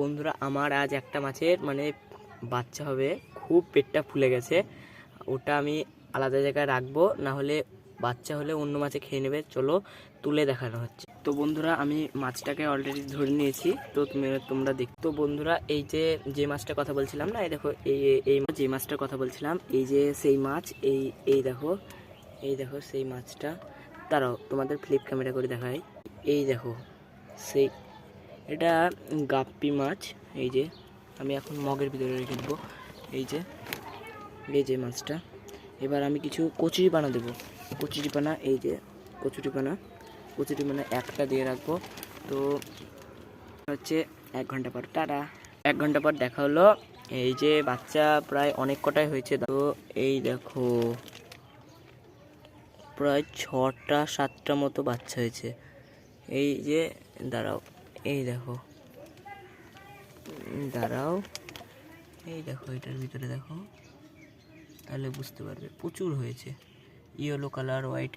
বন্ধুরা আমার আজ একটা মাছের মানে বাচ্চা হবে, খুব পেটটা ফুলে গেছে। ওটা আমি আলাদা জায়গায় রাখবো, না হলে বাচ্চা হলে অন্য মাছে খেয়ে নেবে। চলো তুলে দেখানো হচ্ছে। তো বন্ধুরা আমি মাছটাকে অলরেডি ধরে নিয়েছি, তো তোমরা দেখ। তো বন্ধুরা এই যে মাছটার কথা বলছিলাম না, এই দেখো এই যে মাছটার কথা বলছিলাম, এই যে সেই মাছ, এই দেখো, এই দেখো সেই মাছটা। তারাও তোমাদের ফ্লিপ ক্যামেরা করে দেখাই। এই দেখো সেই, এটা গাপ্পি মাছ। এই যে আমি এখন মগের ভিতরে রেখে দেবো। এই যে মাছটা। এবার আমি কিছু কচুরিপানা দেবো। কচুরিপানা, এই যে কচুরিপানা একটা দিয়ে রাখবো। তো হচ্ছে 1 ঘন্টা পর, টাটা। 1 ঘন্টা পর দেখা হলো। এই যে বাচ্চা প্রায় অনেক কটাই হয়েছে। তো এই দেখো প্রায় 6টা 7টা মতো বাচ্চা হয়েছে। এই যে দাঁড়াও, এই দেখো, দাঁড়াও, এই দেখো এটার ভিতরে দেখো, তাহলে বুঝতে পারবে প্রচুর হয়েছে। Yellow colour, white